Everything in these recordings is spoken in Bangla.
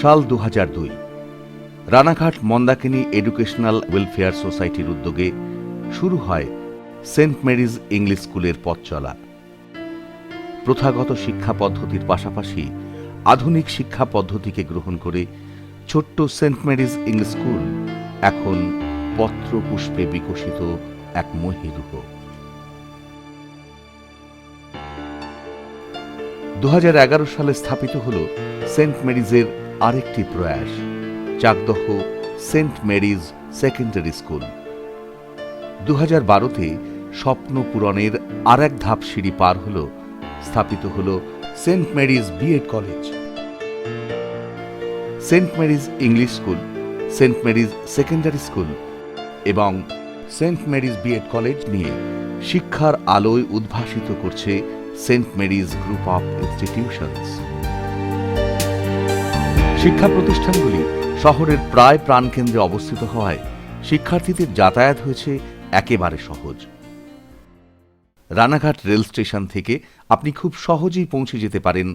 সাল 2002 রানাঘাট মন্দাকিনী এডুকেশনাল ওয়েলফেয়ার সোসাইটির উদ্যোগে শুরু হয় সেন্ট মেরিজ ইংলিশ স্কুলের পথ চলা। প্রথাগত শিক্ষা পদ্ধতির পাশাপাশি আধুনিক শিক্ষা পদ্ধতিকে গ্রহণ করে ছোট্ট সেন্ট মেরিজ ইংলিশ স্কুল এখন পত্র পুষ্পে বিকশিত এক মহীরুহ। 2011 সালে স্থাপিত হল সেন্ট মেরিজের আরেকটি প্রয়াস, Chakdaha Saint Mary's secondary school. 2012-তে স্বপ্ন পূরণের আর এক ধাপ সিঁড়ি পার হল, স্থাপিত হল Saint Mary's BEd college. Saint Mary's English school, Saint Mary's secondary school এবং সেন্ট মেরিজ বিএড কলেজ নিয়ে শিক্ষার আলোয় উদ্ভাসিত করছে Saint Mary's group of institutions. শিক্ষা প্রতিষ্ঠানগুলি শহরের প্রায় প্রাণকেন্দ্রে অবস্থিত হওয়ায় শিক্ষার্থীদের যাতায়াত হয়েছে একেবারে সহজ। রানাঘাট রেল স্টেশন থেকে আপনি খুব সহজেই পৌঁছে যেতে পারেন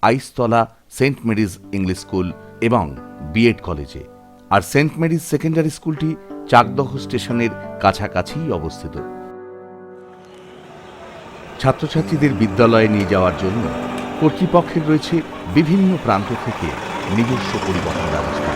আইসতলা সেন্ট মেরিজ ইংলিশ স্কুল এবং বিএড কলেজে, আর সেন্ট মেরিজ সেকেন্ডারি স্কুলটি চাকদহ স্টেশনের কাছাকাছিই অবস্থিত। ছাত্রছাত্রীদের বিদ্যালয়ে নিয়ে যাওয়ার জন্য কর্তৃপক্ষের রয়েছে বিভিন্ন প্রান্ত থেকে নিজস্ব পরিবহন ব্যবস্থা।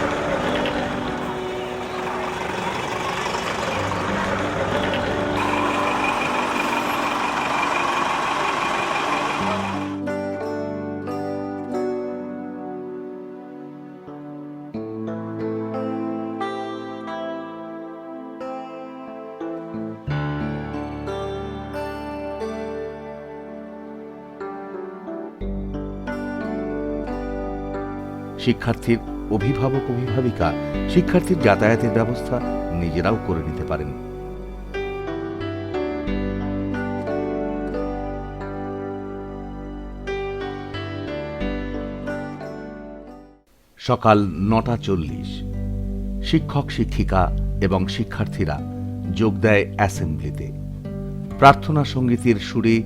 শিক্ষার্থীর অভিভাবক অভিভাবিকা শিক্ষার্থীর যাতায়াতের ব্যবস্থা নিজেরাও করে নিতে পারেন। সকাল 9:40 শিক্ষক শিক্ষিকা এবং শিক্ষার্থীরা যোগ দেয় অ্যাসেম্বলিতে। প্রার্থনা সঙ্গীতের সুরে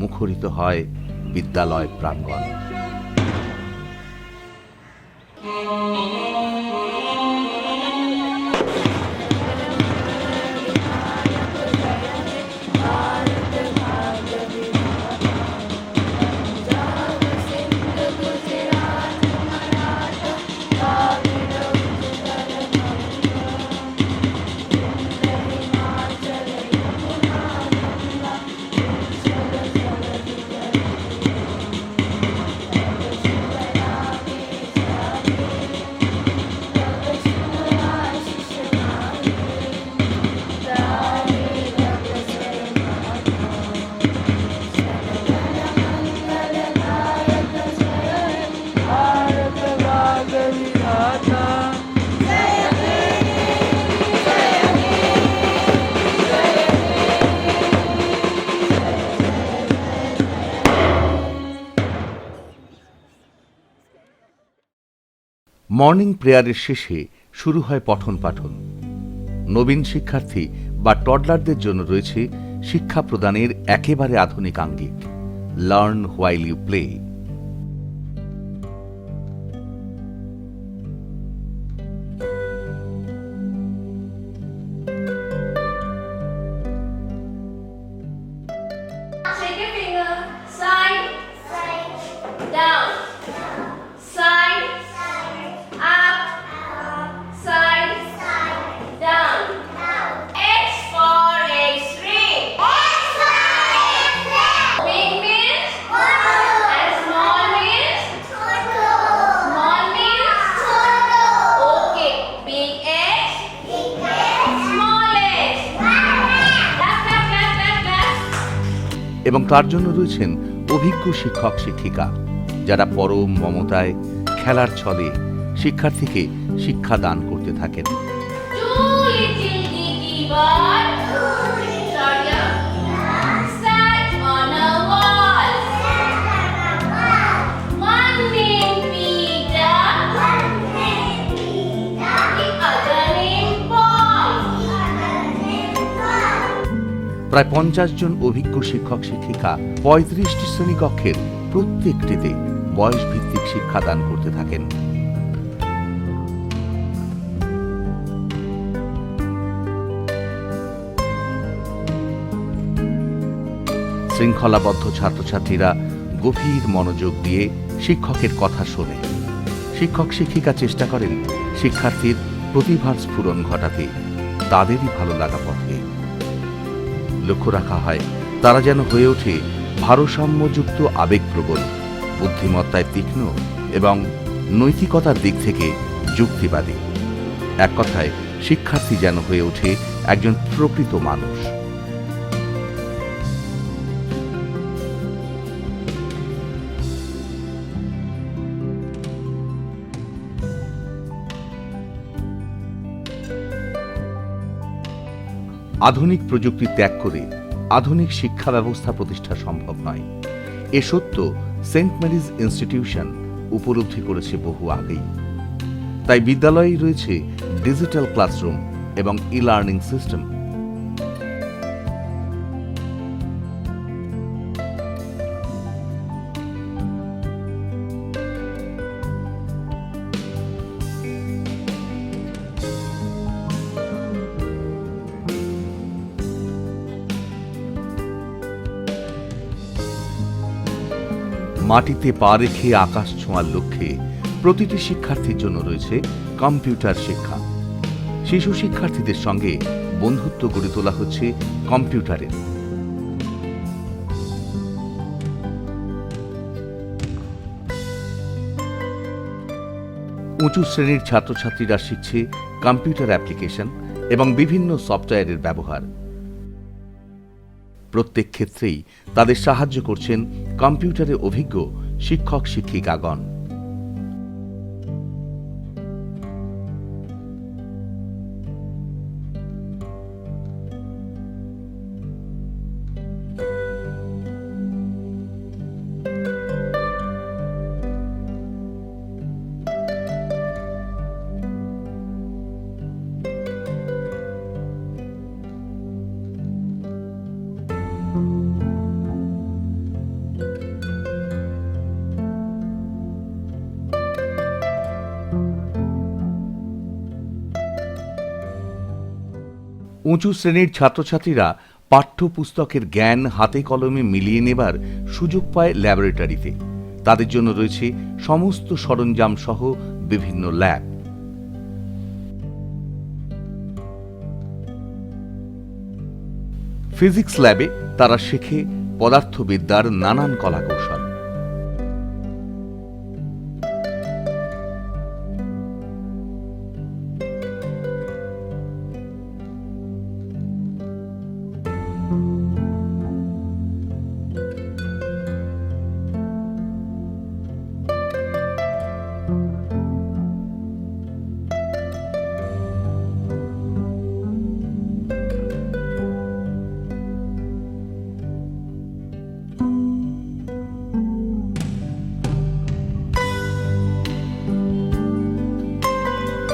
মুখরিত হয় বিদ্যালয় প্রাঙ্গণ। মর্নিং প্রেয়ারের শেষে শুরু হয় পঠন পাঠন। নবীন শিক্ষার্থী বা টডলারদের জন্য রয়েছে শিক্ষা প্রদানের একেবারে আধুনিক আঙ্গিক, লার্ন হোয়াইল ইউ প্লে। এবং তার জন্য রয়েছেন অভিজ্ঞ শিক্ষক শিক্ষিকা, যারা পরম মমতায় খেলার ছলে শিক্ষার্থীকে শিক্ষা দান করতে থাকেন। প্রায় 50 জন অভিজ্ঞ শিক্ষক শিক্ষিকা 35টি শ্রেণীকক্ষের প্রত্যেকটিতে বয়স ভিত্তিক শিক্ষা দান করতে থাকেন। শৃঙ্খলাবদ্ধ ছাত্রছাত্রীরা গভীর মনোযোগ দিয়ে শিক্ষকের কথা শোনে। শিক্ষক শিক্ষিকা চেষ্টা করেন শিক্ষার্থীর প্রতিভার স্ফুরণ ঘটাতে তাদেরই ভালো লাগা পথে। লক্ষ্য রাখা হয় তারা যেন হয়ে ওঠে ভারসাম্যযুক্ত আবেগপ্রবণ, বুদ্ধিমত্তায় তীক্ষ্ণ এবং নৈতিকতার দিক থেকে যুক্তিবাদী। এক কথায় শিক্ষার্থী যেন হয়ে ওঠে একজন প্রকৃত মানুষ। আধুনিক প্রযুক্তি ত্যাগ করে আধুনিক শিক্ষা ব্যবস্থা প্রতিষ্ঠা সম্ভব নয়, এ সত্য সেন্ট মেরিজ ইনস্টিটিউশন উপলব্ধি করেছে বহু আগেই। তাই বিদ্যালয়েই রয়েছে ডিজিটাল ক্লাসরুম এবং ই লার্নিং সিস্টেম। মাটিতে পা রেখে আকাশ ছোঁয়ার লক্ষ্যে প্রতিটি শিক্ষার্থীর জন্য রয়েছে কম্পিউটার শিক্ষা। শিশু শিক্ষার্থীদের সঙ্গে বন্ধুত্ব গড়ে তোলা হচ্ছে কম্পিউটারের। উঁচু শ্রেণীর ছাত্রছাত্রীরা শিখছে কম্পিউটার অ্যাপ্লিকেশন এবং বিভিন্ন সফটওয়্যারের ব্যবহার। প্রত্যেক ক্ষেত্রেই তাদের সাহায্য করছেন কম্পিউটারে অভিজ্ঞ শিক্ষক শিক্ষিকাগণ। উঁচু শ্রেণীর ছাত্রছাত্রীরা পাঠ্যপুস্তকের জ্ঞান হাতে কলমে মিলিয়ে নেবার সুযোগ পায় ল্যাবরেটরিতে। তাদের জন্য রয়েছে সমস্ত সরঞ্জাম সহ বিভিন্ন ল্যাব। ফিজিক্স ল্যাবে তারা শেখে পদার্থবিদ্যার নানান কলাকৌশল।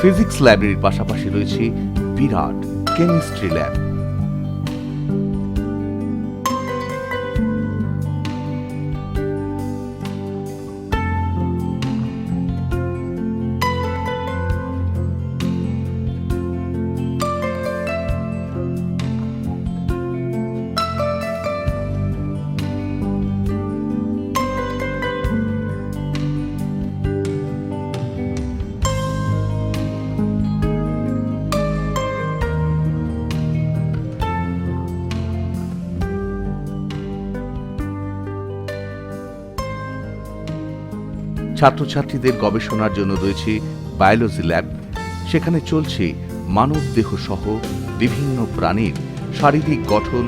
ফিজিক্স ল্যাবের পাশাপাশি রয়েছে বিরাট কেমিস্ট্রি ল্যাব। ছাত্রছাত্রীদের গবেষণার জন্য রয়েছে বায়োলজি ল্যাব। সেখানে চলছে মানব দেহ সহ বিভিন্ন প্রাণীর শারীরিক গঠন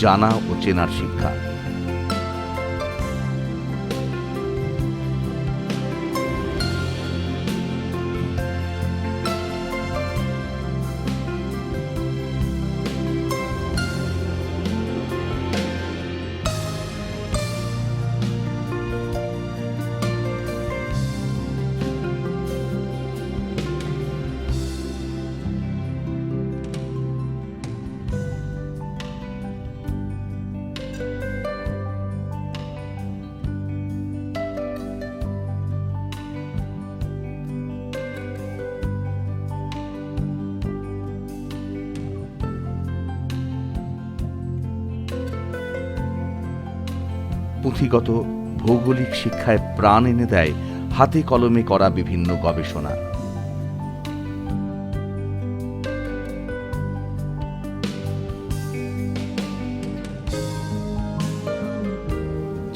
জানা ও চেনার শিক্ষা। পুঁথিগত ভৌগোলিক শিক্ষায় প্রাণ এনে দেয় হাতে কলমে করা বিভিন্ন গবেষণা।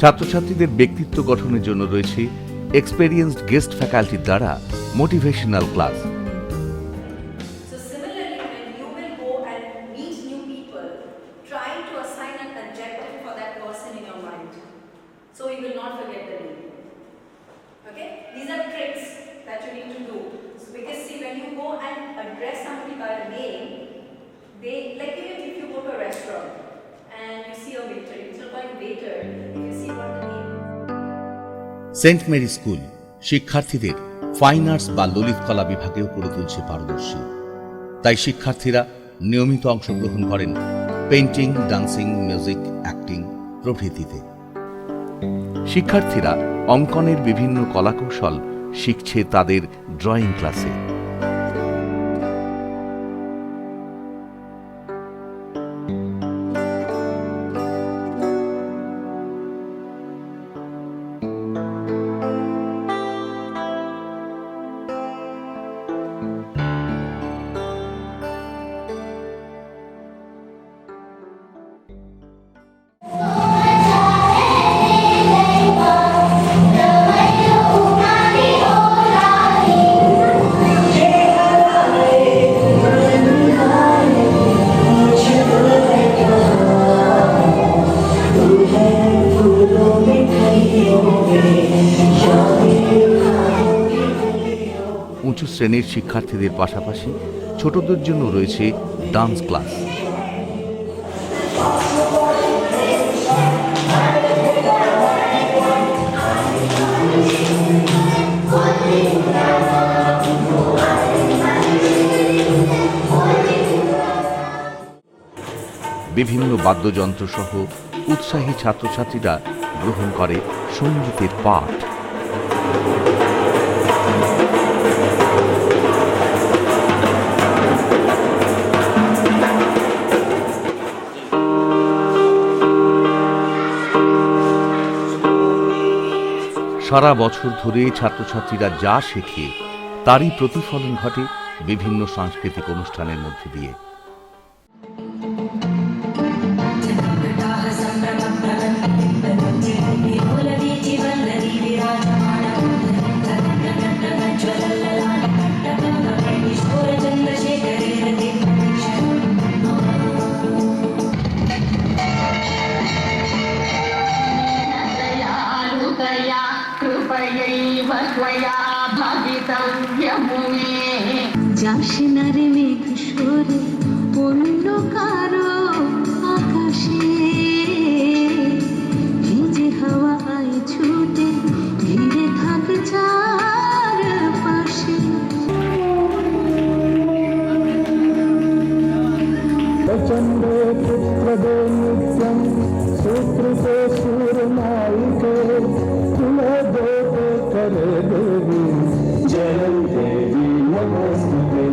ছাত্রছাত্রীদের ব্যক্তিত্ব গঠনের জন্য রয়েছে এক্সপেরিয়েন্সড গেস্ট ফ্যাকাল্টির দ্বারা motivational class. Saint Mary school শিক্ষার্থীদের ফাইন আর্টস বা ললিত কলা বিভাগেও করে তুলছে পারদর্শী। তাই শিক্ষার্থীরা নিয়মিত অংশগ্রহণ করেন পেইন্টিং, ডান্সিং, মিউজিক, অ্যাক্টিং প্রভৃতিতে। শিক্ষার্থীরা অঙ্কনের বিভিন্ন কলাকৌশল শিখছে তাদের ড্রয়িং ক্লাসে। উঁচু শ্রেণীর শিক্ষার্থীদের পাশাপাশি ছোটদের জন্য রয়েছে ডান্স ক্লাস। বিভিন্ন বাদ্যযন্ত্র সহ উৎসাহী ছাত্রছাত্রীরা গ্রহণ করে সঙ্গীতের পাঠ। সারা বছর ধরে ছাত্রছাত্রীরা যা শেখে তারই প্রতিফলন ঘটে বিভিন্ন সাংস্কৃতিক অনুষ্ঠানের মধ্যে দিয়ে। যাস না রে মেঘ সরে অন্য কারো আকাশে, ভিজে হাওয়ায় ছুটে ঘিরে থাক চারপাশে। প্রচন্ড পুত্রদে নিত্যম সুকৃতে সুরনায়িকে তুলে দেবে করে দেবী জয় দেবী নমস্তে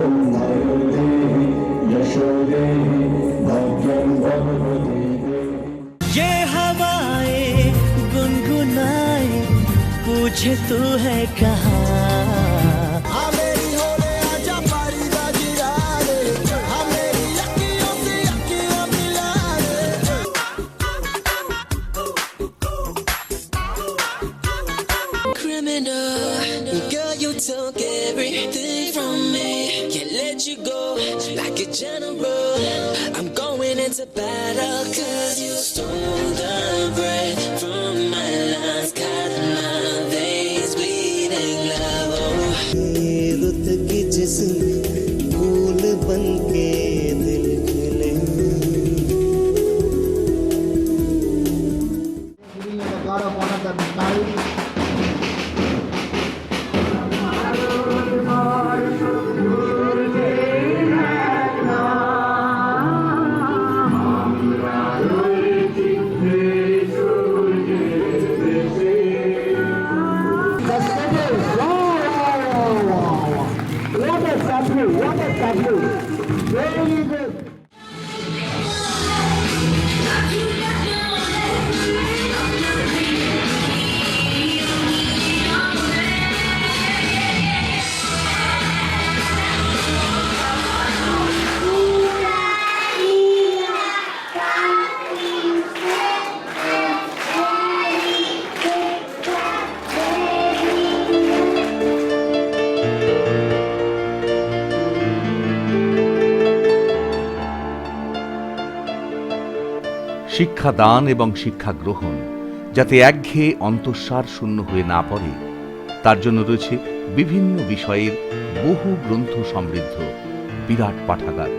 ওম দেবী यशो देवी भाग्यं भगवती देवी। ये हवाएं गुनगुनाए पूछे तू है कहाँ, took everything from me, can't let you go like a general. I'm going into battle cause you stole the breath from my lungs, cut my veins bleeding love. रुत की जिस्म फूल बन के दिल खिले। Very good. শিক্ষাদান এবং শিক্ষা গ্রহণ যাতে একঘেয়ে অন্তঃসার শূন্য হয়ে না পড়ে, তার জন্য রয়েছে বিভিন্ন বিষয়ের বহু গ্রন্থ সমৃদ্ধ বিরাট পাঠাগার।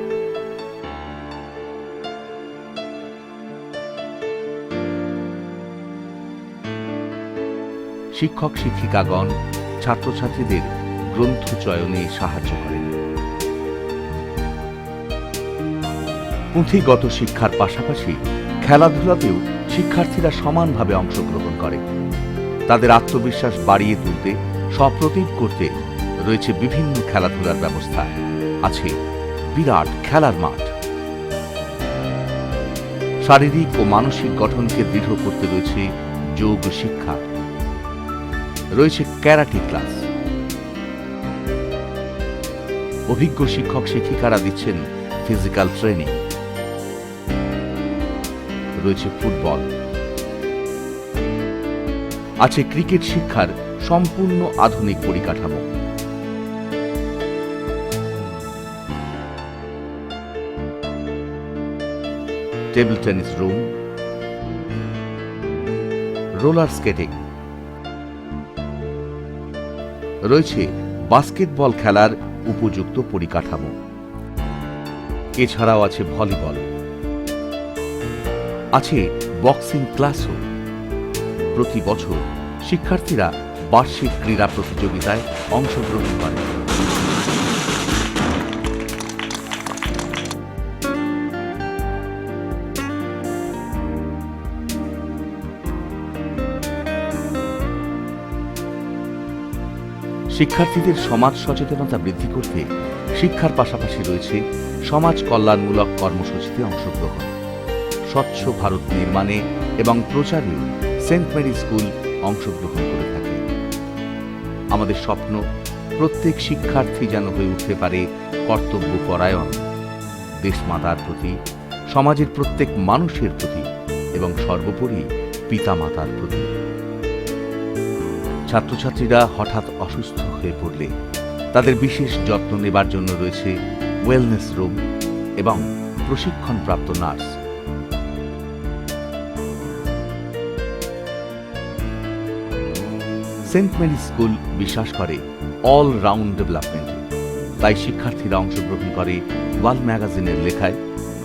শিক্ষক শিক্ষিকাগণ ছাত্রছাত্রীদের গ্রন্থ চয়নে সাহায্য করেন। পুঁথিগত শিক্ষার পাশাপাশি খেলাধুলাতেও শিক্ষার্থীরা সমানভাবে অংশগ্রহণ করে। তাদের আত্মবিশ্বাস বাড়িয়ে তুলতে, সপ্রতিভ করতে রয়েছে বিভিন্ন খেলাধুলার ব্যবস্থা। আছে বিরাট খেলার মাঠ। শারীরিক ও মানসিক গঠনকে দৃঢ় করতে রয়েছে যোগ শিক্ষা, রয়েছে ক্যারাটে ক্লাস। অভিজ্ঞ শিক্ষক শিক্ষিকারা দিচ্ছেন ফিজিক্যাল ট্রেনিং। রয়েছে ফুটবল। আছে ক্রিকেট শিক্ষার সম্পূর্ণ আধুনিক পরিকাঠামো। Table tennis room, roller skating, রয়েছে বাস্কেটবল খেলার উপযুক্ত পরিকাঠামো। এছাড়াও আছে ভলিবল, আছে বক্সিং ক্লাসও। প্রতি বছর শিক্ষার্থীরা বার্ষিক ক্রীড়া প্রতিযোগিতায় অংশগ্রহণ করে। শিক্ষার্থীদের সমাজ সচেতনতা বৃদ্ধি করতে শিক্ষার পাশাপাশি রয়েছে সমাজ কল্যাণমূলক কর্মসূচিতে অংশগ্রহণ। স্বচ্ছ ভারত নির্মাণে এবং প্রচারেও সেন্ট মেরি স্কুল অংশগ্রহণ করে থাকে। আমাদের স্বপ্ন প্রত্যেক শিক্ষার্থী যেন হয়ে উঠতে পারে কর্তব্যপরায়ণ, দেশমাতার প্রতি, সমাজের প্রত্যেক মানুষের প্রতি এবং সর্বোপরি পিতামাতার প্রতি। ছাত্রছাত্রীরা হঠাৎ অসুস্থ হয়ে পড়লে তাদের বিশেষ যত্ন নেবার জন্য রয়েছে ওয়েলনেস রুম এবং প্রশিক্ষণপ্রাপ্ত নার্স। সেন্ট মেরি স্কুল বিশ্বাস করে অল রাউন্ড ডেভেলপমেন্টে। তাই শিক্ষার্থীরা অংশগ্রহণ করে ওয়াল ম্যাগাজিনের লেখায়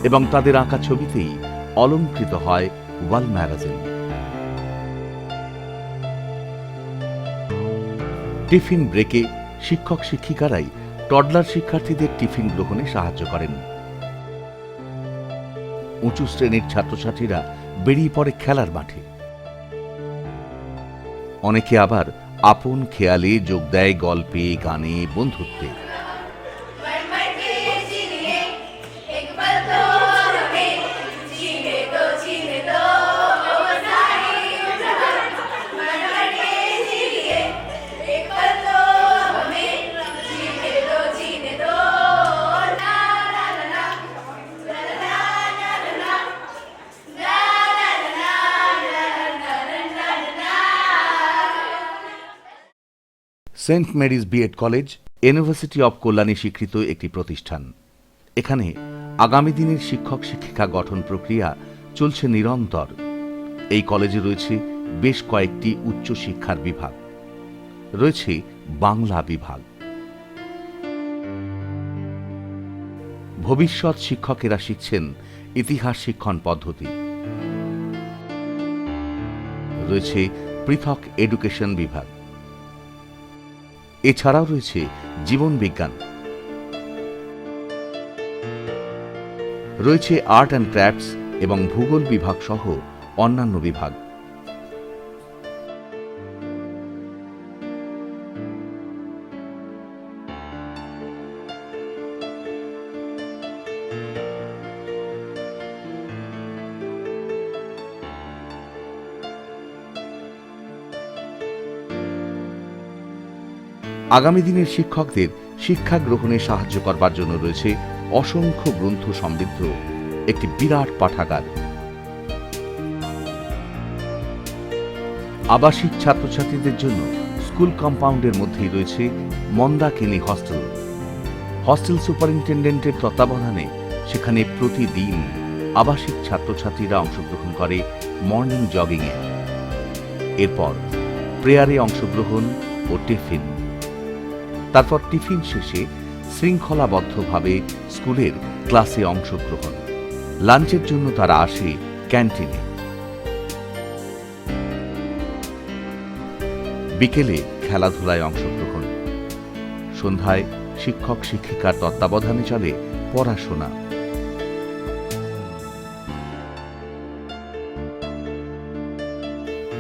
এবং তাদের আঁকা ছবিতেই অলংকৃত হয় ওয়াল ম্যাগাজিন। টিফিন ব্রেকে শিক্ষক শিক্ষিকারাই টডলার শিক্ষার্থীদের টিফিন গ্রহণে সাহায্য করেন। উঁচু শ্রেণীর ছাত্রছাত্রীরা বেরিয়ে পড়ে খেলার মাঠে। অনেকে আবার আপন খেয়ালে যোগ দেয় গল্পে, গানে, বন্ধুত্বে। Saint Mary's BEd college university of Kalyani স্বীকৃত একটি প্রতিষ্ঠান। এখানে আগামী দিনের শিক্ষক শিক্ষিকা গঠন প্রক্রিয়া চলছে নিরন্তর। এই কলেজে রয়েছে বেশ কয়েকটি উচ্চ শিক্ষার বিভাগ, রয়েছে বাংলা বিভাগ। ভবিষ্যৎ শিক্ষকেরা শিখছেন ইতিহাস শিক্ষণ পদ্ধতি। রয়েছে পৃথক এডুকেশন বিভাগ। এছাড়াও রয়েছে জীবন বিজ্ঞান, রয়েছে আর্ট অ্যান্ড ক্রাফটস এবং ভূগোল বিভাগ সহ অন্যান্য বিভাগ। আগামী দিনের শিক্ষকদের শিক্ষা গ্রহণে সাহায্য করবার জন্য রয়েছে অসংখ্য গ্রন্থ সমৃদ্ধ একটি বিরাট পাঠাগার। আবাসিক ছাত্রছাত্রীদের জন্য স্কুল কম্পাউন্ডের মধ্যেই রয়েছে মন্দাকিনী হস্টেল। হস্টেল সুপারিনটেন্ডেন্টের তত্ত্বাবধানে সেখানে প্রতিদিন আবাসিক ছাত্রছাত্রীরা অংশগ্রহণ করে মর্নিং জগিংয়ে। এরপর প্রেয়ারে অংশগ্রহণ ও টিফিন। তারপর টিফিন শেষে শৃঙ্খলাবদ্ধভাবে স্কুলের ক্লাসে অংশগ্রহণ। লাঞ্চের জন্য তারা আসে ক্যান্টিনে। বিকেলে খেলাধুলায় অংশগ্রহণ। সন্ধ্যায় শিক্ষক শিক্ষিকার তত্ত্বাবধানে চলে পড়াশোনা।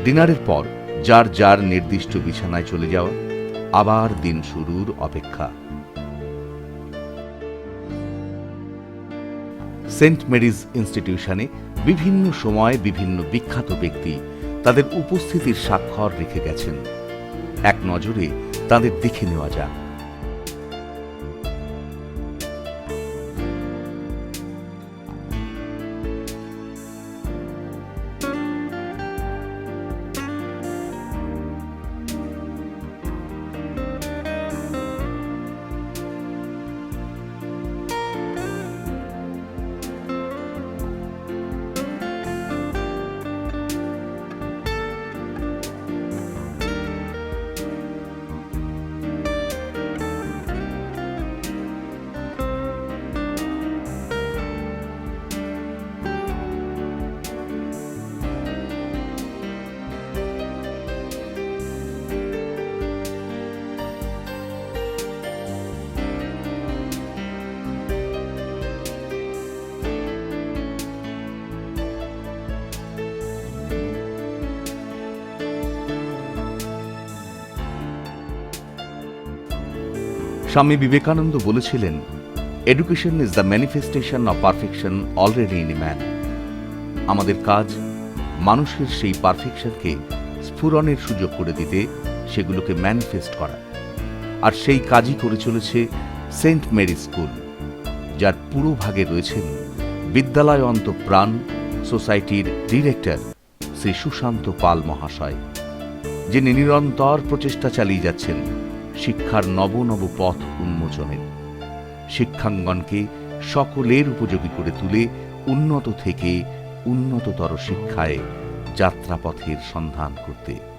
ডিনারের পর যার যার নির্দিষ্ট বিছানায় চলে যাওয়া, আবার দিন শুরুর অপেক্ষা। সেন্ট মেরিজ ইনস্টিটিউশনে বিভিন্ন সময় বিভিন্ন বিখ্যাত ব্যক্তি তাদের উপস্থিতির স্বাক্ষর রেখে গেছেন। এক নজরে তাদের দেখে নেওয়া যাক। স্বামী বিবেকানন্দ বলেছিলেন, education is the manifestation of perfection already in a man. আমাদের কাজ মানুষের সেই পারফেকশনকে স্ফুরণের সুযোগ করে দিতে, সেগুলোকে ম্যানিফেস্ট করা। আর সেই কাজই করে চলেছে সেন্ট মেরি স্কুল, যার পুরো ভাগে রয়েছেন বিদ্যালয় অন্তঃপ্রাণ সোসাইটির ডিরেক্টর শ্রী সুশান্ত পাল মহাশয়, যিনি নিরন্তর প্রচেষ্টা চালিয়ে যাচ্ছেন শিক্ষার নব নব পথ উন্মোচনের, শিক্ষাঙ্গনকে সকলের উপযোগী করে তুলে উন্নত থেকে উন্নততর শিক্ষায় যাত্রাপথের সন্ধান করতে।